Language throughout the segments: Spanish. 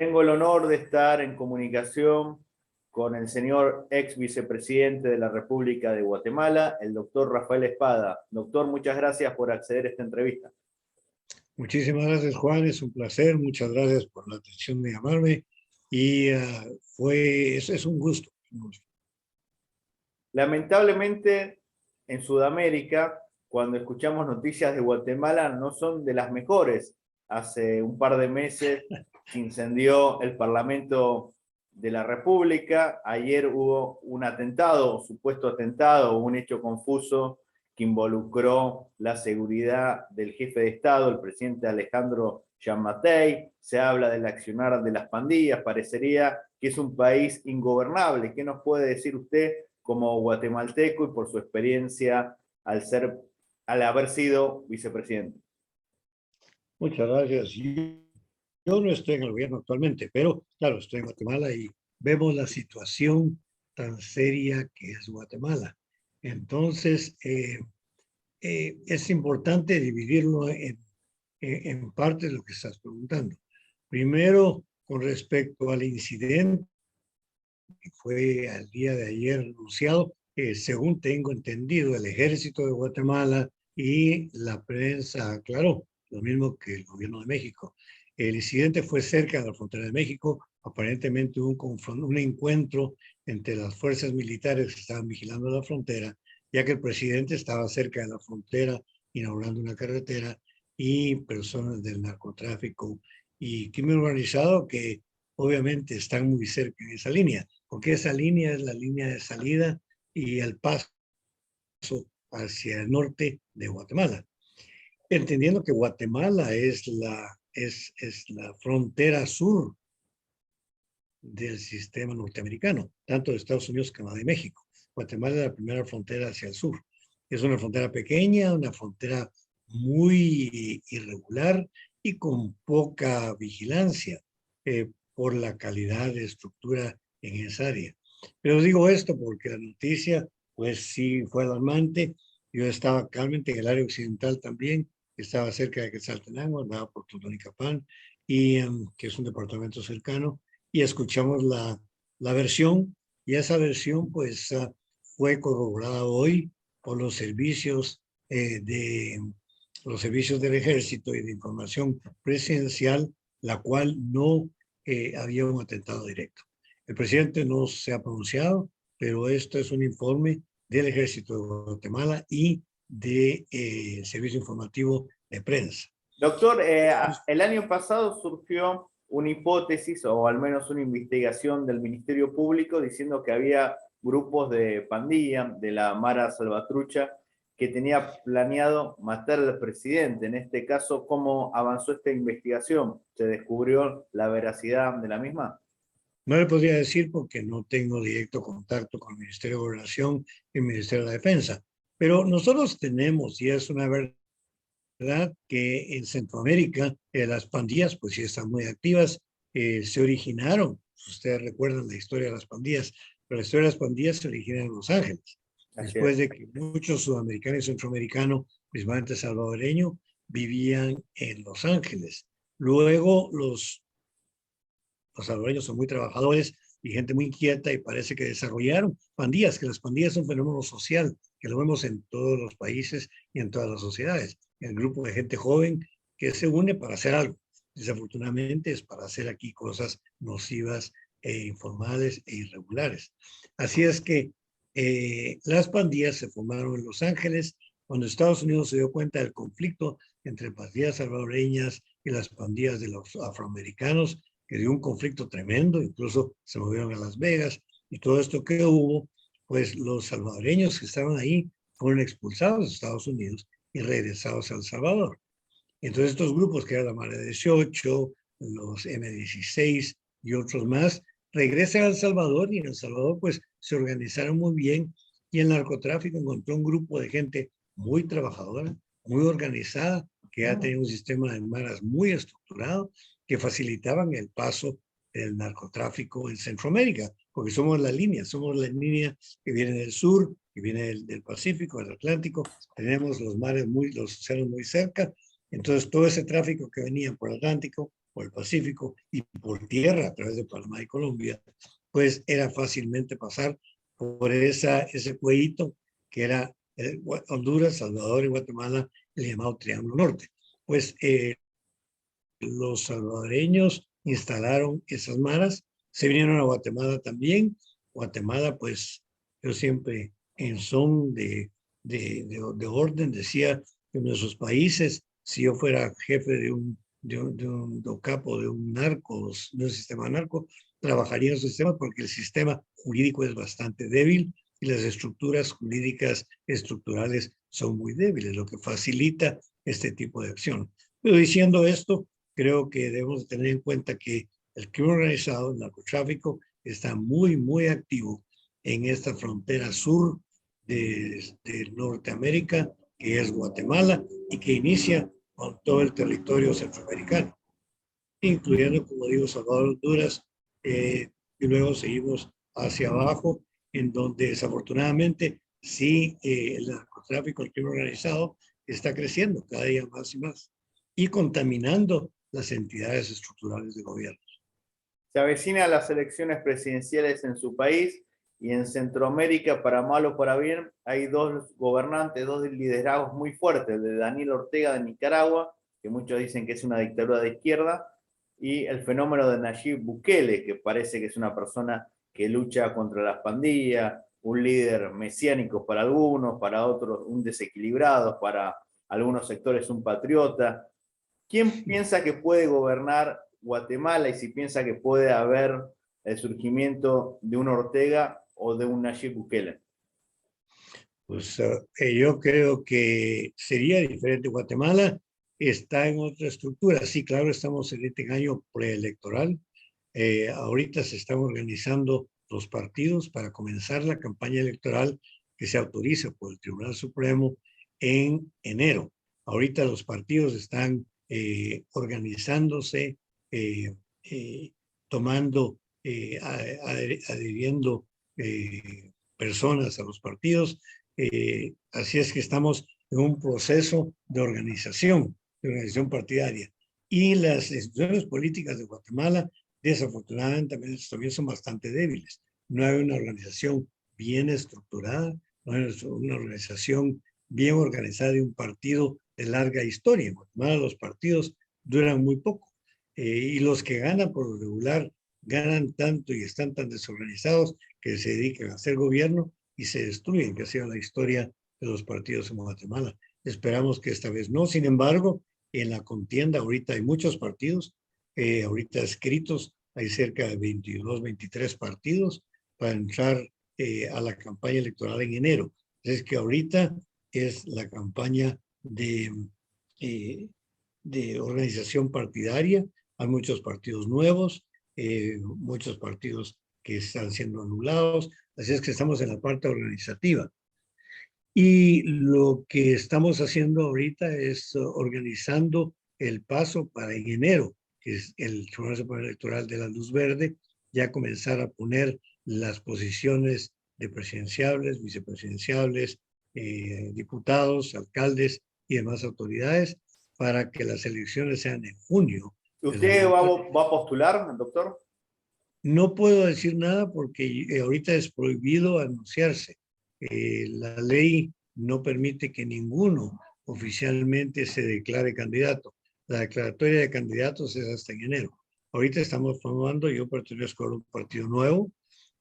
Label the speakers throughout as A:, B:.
A: Tengo el honor de estar en comunicación con el señor ex vicepresidente de la República de Guatemala, el doctor Rafael Espada. Doctor, muchas gracias por acceder a esta entrevista.
B: Muchísimas gracias, Juan. Es un placer. Muchas gracias por la atención de llamarme. Y es un gusto.
A: Lamentablemente, en Sudamérica, cuando escuchamos noticias de Guatemala, no son de las mejores. Hace un par de meses se incendió el Parlamento de la República. Ayer hubo un atentado, supuesto atentado, un hecho confuso que involucró la seguridad del jefe de Estado, el presidente Alejandro Giammattei. Se habla del accionar de las pandillas. Parecería que es un país ingobernable. ¿Qué nos puede decir usted como guatemalteco y por su experiencia al haber sido vicepresidente?
B: Muchas gracias. Yo no estoy en el gobierno actualmente, pero claro, estoy en Guatemala y vemos la situación tan seria que es Guatemala. Entonces, es importante dividirlo en parte de lo que estás preguntando. Primero, con respecto al incidente que fue al día de ayer anunciado, según tengo entendido, el ejército de Guatemala y la prensa aclaró, lo mismo que el gobierno de México. El incidente fue cerca de la frontera de México. Aparentemente hubo un encuentro entre las fuerzas militares que estaban vigilando la frontera, ya que el presidente estaba cerca de la frontera inaugurando una carretera, y personas del narcotráfico y crimen organizado que obviamente están muy cerca de esa línea, porque esa línea es la línea de salida y el paso hacia el norte de Guatemala. Entendiendo que Guatemala es la frontera sur del sistema norteamericano, tanto de Estados Unidos, Canadá y México. Guatemala es la primera frontera hacia el sur. Es una frontera pequeña, una frontera muy irregular y con poca vigilancia por la calidad de estructura en esa área. Pero digo esto porque la noticia, pues sí fue alarmante. Yo estaba actualmente en el área occidental también, estaba cerca de Quetzaltenango, andaba por Totonicapán, y que es un departamento cercano, y escuchamos la versión, y esa versión pues fue corroborada hoy por los servicios los servicios del ejército y de información presidencial, la cual no había un atentado directo. El presidente no se ha pronunciado, pero esto es un informe del ejército de Guatemala y del servicio informativo de prensa.
A: Doctor, el año pasado surgió una hipótesis o al menos una investigación del Ministerio Público diciendo que había grupos de pandilla de la Mara Salvatrucha que tenía planeado matar al presidente. En este caso, ¿cómo avanzó esta investigación? ¿Se descubrió la veracidad de la misma?
B: No le podría decir porque no tengo directo contacto con el Ministerio de Gobernación y el Ministerio de la Defensa, pero nosotros tenemos, y es una verdad, que en Centroamérica las pandillas pues sí están muy activas. Se originaron, ustedes recuerdan la historia de las pandillas, pero la historia de las pandillas se origina en Los Ángeles, después de que muchos sudamericanos y centroamericanos, principalmente salvadoreños, vivían en Los Ángeles. Luego los salvadoreños son muy trabajadores y gente muy inquieta, y parece que desarrollaron pandillas, que las pandillas son un fenómeno social que lo vemos en todos los países y en todas las sociedades. El grupo de gente joven que se une para hacer algo. Desafortunadamente es para hacer aquí cosas nocivas e informales e irregulares. Así es que las pandillas se formaron en Los Ángeles cuando Estados Unidos se dio cuenta del conflicto entre pandillas salvadoreñas y las pandillas de los afroamericanos, que dio un conflicto tremendo. Incluso se movieron a Las Vegas, y todo esto que hubo, pues los salvadoreños que estaban ahí fueron expulsados de Estados Unidos y regresados a El Salvador. Entonces estos grupos, que eran la Mara 18, los M16 y otros más, regresan a El Salvador, y en El Salvador pues se organizaron muy bien, y el narcotráfico encontró un grupo de gente muy trabajadora, muy organizada, que ya tenía un sistema de maras muy estructurado, que facilitaban el paso del narcotráfico en Centroamérica, porque somos la línea que viene del sur, que viene del Pacífico, del Atlántico, tenemos los océanos muy cerca. Entonces todo ese tráfico que venía por el Atlántico por el Pacífico y por tierra a través de Panamá y Colombia, pues era fácilmente pasar por ese cuellito que era Honduras, Salvador y Guatemala, el llamado Triángulo Norte. Pues los salvadoreños instalaron esas maras, se vinieron a Guatemala también. Guatemala, pues yo siempre en son de orden decía que en nuestros países, si yo fuera jefe de un capo, de un narco, de un sistema narco, trabajaría en su sistema porque el sistema jurídico es bastante débil y las estructuras jurídicas estructurales son muy débiles, lo que facilita este tipo de acción. Pero diciendo esto, creo que debemos tener en cuenta que el crimen organizado, el narcotráfico, está muy, muy activo en esta frontera sur de Norteamérica, que es Guatemala, y que inicia con todo el territorio centroamericano, incluyendo, como digo, Salvador, Honduras, y luego seguimos hacia abajo, en donde desafortunadamente sí el narcotráfico, el crimen organizado, está creciendo cada día más y más y contaminando las entidades estructurales de gobierno.
A: Se avecinan las elecciones presidenciales en su país y en Centroamérica, para mal o para bien, hay dos gobernantes, dos liderazgos muy fuertes, el de Daniel Ortega de Nicaragua, que muchos dicen que es una dictadura de izquierda, y el fenómeno de Nayib Bukele, que parece que es una persona que lucha contra las pandillas, un líder mesiánico para algunos, para otros un desequilibrado, para algunos sectores un patriota. ¿Quién piensa que puede gobernar Guatemala y si piensa que puede haber el surgimiento de un Ortega o de un Nayib Bukele?
B: Pues yo creo que sería diferente. Guatemala está en otra estructura. Sí, claro, estamos en este año preelectoral. Ahorita se están organizando los partidos para comenzar la campaña electoral que se autoriza por el Tribunal Supremo en enero. Ahorita los partidos están organizándose, eh, eh, tomando, adhiriendo personas a los partidos. Así es que estamos en un proceso de organización partidaria. Y las instituciones políticas de Guatemala, desafortunadamente, también son bastante débiles. No hay una organización bien estructurada, no hay una organización bien organizada de un partido de larga historia. En Guatemala los partidos duran muy poco y los que ganan por lo regular ganan tanto y están tan desorganizados que se dedican a hacer gobierno y se destruyen, que ha sido la historia de los partidos en Guatemala. Esperamos que esta vez no. Sin embargo, en la contienda ahorita hay muchos partidos, ahorita escritos, hay cerca de 22, 23 partidos para entrar a la campaña electoral en enero. Es que ahorita es la campaña eh, de organización partidaria. Hay muchos partidos nuevos, muchos partidos que están siendo anulados. Así es que estamos en la parte organizativa. Y lo que estamos haciendo ahorita es organizando el paso para en enero, que es el Tribunal Supremo Electoral de la Luz Verde, ya comenzar a poner las posiciones de presidenciables, vicepresidenciables, diputados, alcaldes y demás autoridades para que las elecciones sean en junio.
A: ¿Usted va a postular, doctor?
B: No puedo decir nada porque ahorita es prohibido anunciarse. La ley no permite que ninguno oficialmente se declare candidato. La declaratoria de candidatos es hasta en enero. Ahorita estamos formando, yo pertenezco a un partido nuevo,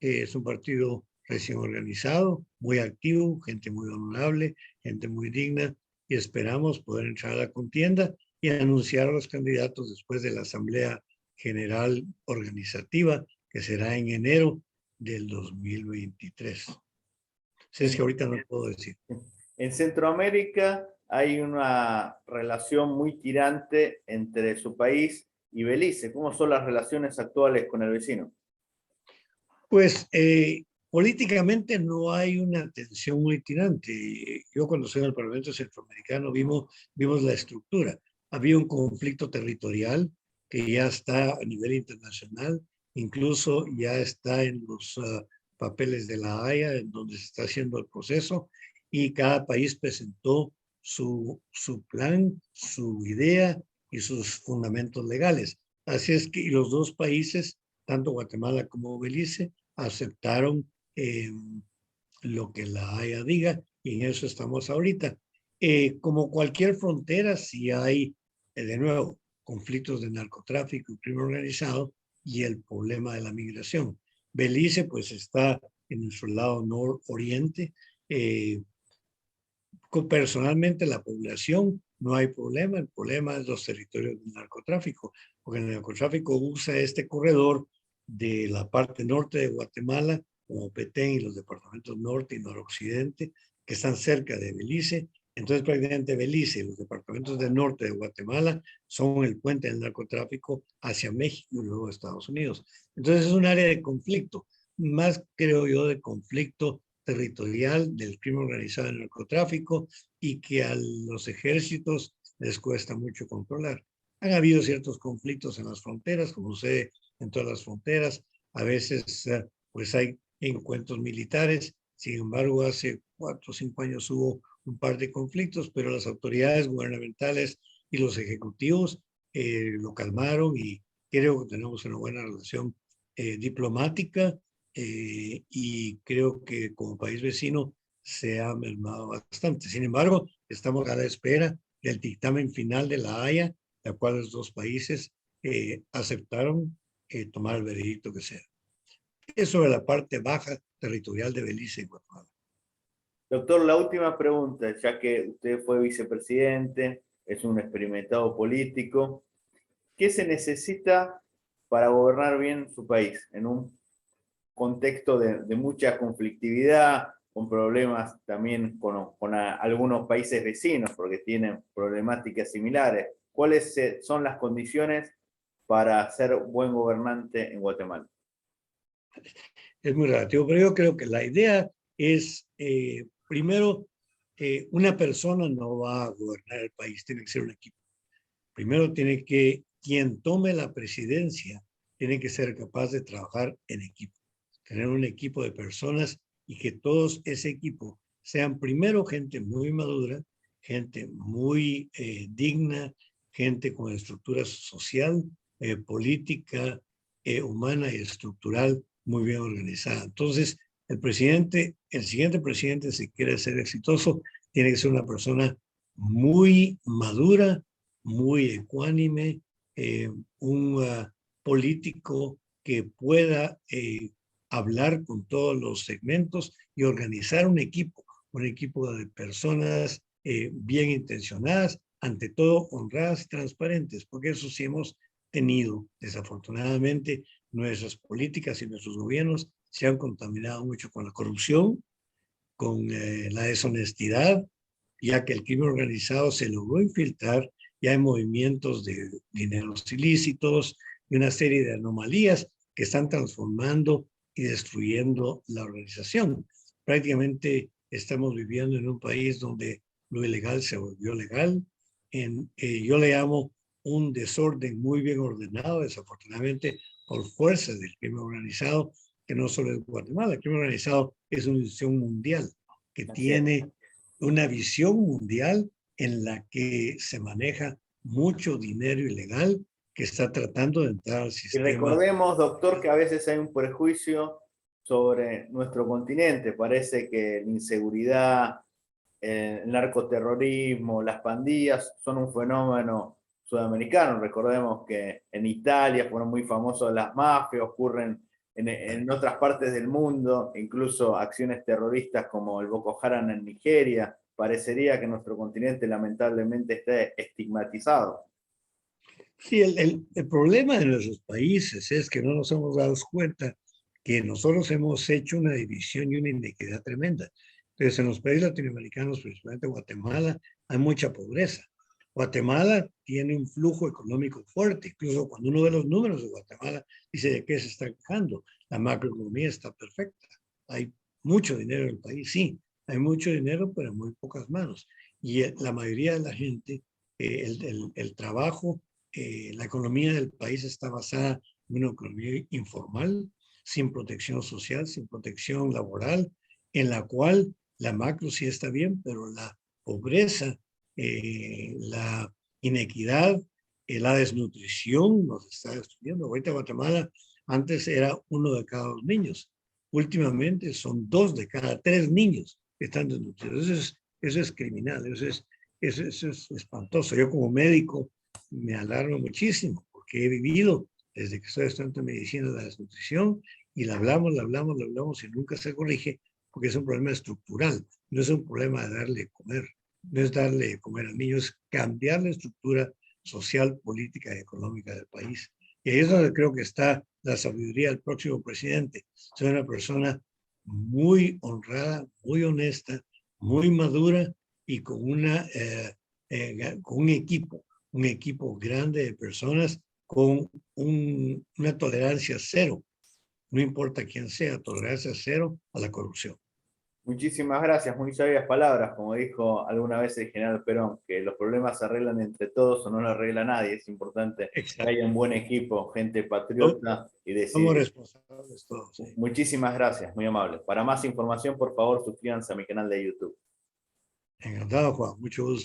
B: es un partido recién organizado, muy activo, gente muy honorable, gente muy digna, y esperamos poder entrar a la contienda y anunciar a los candidatos después de la Asamblea General Organizativa, que será en enero del 2023. Es que ahorita no puedo decir.
A: En Centroamérica hay una relación muy tirante entre su país y Belice. ¿Cómo son las relaciones actuales con el vecino?
B: Pues políticamente no hay una tensión muy tirante. Yo cuando soy en el Parlamento Centroamericano vimos la estructura. Había un conflicto territorial que ya está a nivel internacional, incluso ya está en los papeles de la Haya, en donde se está haciendo el proceso, y cada país presentó su plan, su idea y sus fundamentos legales. Así es que y los dos países, tanto Guatemala como Belice, aceptaron lo que la Haya diga y en eso estamos ahorita. Como cualquier frontera, si hay, de nuevo, conflictos de narcotráfico y crimen organizado y el problema de la migración. Belice, pues, está en nuestro lado nororiente. Personalmente, la población no hay problema. El problema es los territorios del narcotráfico, porque el narcotráfico usa este corredor de la parte norte de Guatemala, como Petén y los departamentos norte y noroccidente, que están cerca de Belice. Entonces, prácticamente Belice y los departamentos del norte de Guatemala son el puente del narcotráfico hacia México y luego Estados Unidos. Entonces, es un área de conflicto, más creo yo de conflicto territorial del crimen organizado del narcotráfico y que a los ejércitos les cuesta mucho controlar. Han habido ciertos conflictos en las fronteras, como sucede en todas las fronteras. A veces pues hay encuentros militares. Sin embargo, hace 4 o 5 años hubo un par de conflictos, pero las autoridades gubernamentales y los ejecutivos lo calmaron y creo que tenemos una buena relación diplomática y creo que como país vecino se ha mermado bastante. Sin embargo, estamos a la espera del dictamen final de la Haya, la cual los dos países aceptaron tomar el veredicto que sea. Es sobre la parte baja territorial de Belice y Guatemala.
A: Doctor, la última pregunta, ya que usted fue vicepresidente, es un experimentado político, ¿qué se necesita para gobernar bien su país en un contexto de mucha conflictividad, con problemas también con algunos países vecinos, porque tienen problemáticas similares? ¿Cuáles son las condiciones para ser buen gobernante en Guatemala?
B: Es muy relativo, pero yo creo que la idea es, primero, una persona no va a gobernar el país, tiene que ser un equipo. Primero tiene que, quien tome la presidencia, tiene que ser capaz de trabajar en equipo, tener un equipo de personas y que todos ese equipo sean primero gente muy madura, gente muy digna, gente con estructura social, política, humana y estructural muy bien organizada. Entonces, el siguiente presidente, si quiere ser exitoso, tiene que ser una persona muy madura, muy ecuánime, un político que pueda hablar con todos los segmentos y organizar un equipo de personas bien intencionadas, ante todo honradas y transparentes, porque eso sí hemos tenido. Desafortunadamente, nuestras políticas y nuestros gobiernos se han contaminado mucho con la corrupción, con la deshonestidad, ya que el crimen organizado se logró infiltrar, ya hay movimientos de dineros ilícitos y una serie de anomalías que están transformando y destruyendo la organización. Prácticamente estamos viviendo en un país donde lo ilegal se volvió legal. Yo le llamo un desorden muy bien ordenado, desafortunadamente por fuerzas del crimen organizado, que no solo es Guatemala. El crimen organizado es una institución mundial que tiene una visión mundial en la que se maneja mucho dinero ilegal que está tratando de entrar al
A: Y
B: sistema.
A: recordemos, doctor, que a veces hay un prejuicio sobre nuestro continente. Parece que la inseguridad, el narcoterrorismo, las pandillas son un fenómeno sudamericano. Recordemos que en Italia fueron muy famosos las mafias, ocurren en otras partes del mundo, incluso acciones terroristas como el Boko Haram en Nigeria. Parecería que nuestro continente lamentablemente está estigmatizado.
B: Sí, el problema de nuestros países es que no nos hemos dado cuenta que nosotros hemos hecho una división y una inequidad tremenda. Entonces, en los países latinoamericanos, principalmente Guatemala, hay mucha pobreza. Guatemala tiene un flujo económico fuerte. Incluso cuando uno ve los números de Guatemala, dice de qué se está quejando. La macroeconomía está perfecta. Hay mucho dinero en el país, sí. Hay mucho dinero, pero en muy pocas manos. Y la mayoría de la gente, el trabajo, la economía del país está basada en una economía informal, sin protección social, sin protección laboral, en la cual la macro sí está bien, pero la pobreza, la inequidad La desnutrición nos está destruyendo. Ahorita Guatemala antes era 1 de cada 2 niños. Últimamente son 2 de cada 3 niños que están desnutridos. Eso es criminal, eso es espantoso. Yo como médico me alarmo muchísimo porque he vivido desde que estoy estudiando medicina de la desnutrición y la hablamos y nunca se corrige porque es un problema estructural. No es un problema de darle de comer, no es darle de comer al niño, es cambiar la estructura social, política y económica del país. Y ahí es donde creo que está la sabiduría del próximo presidente. Soy una persona muy honrada, muy honesta, muy madura y con con un equipo grande de personas con una tolerancia cero, no importa quién sea, tolerancia cero a la corrupción.
A: Muchísimas gracias, muy sabias palabras, como dijo alguna vez el general Perón, que los problemas se arreglan entre todos o no los arregla nadie. Es importante que haya un buen equipo, gente patriota y
B: Somos
A: decidida.
B: responsables todos. Sí.
A: Muchísimas gracias, muy amable. Para más información, por favor, suscríbanse a mi canal de YouTube.
B: Encantado, Juan. Mucho gusto.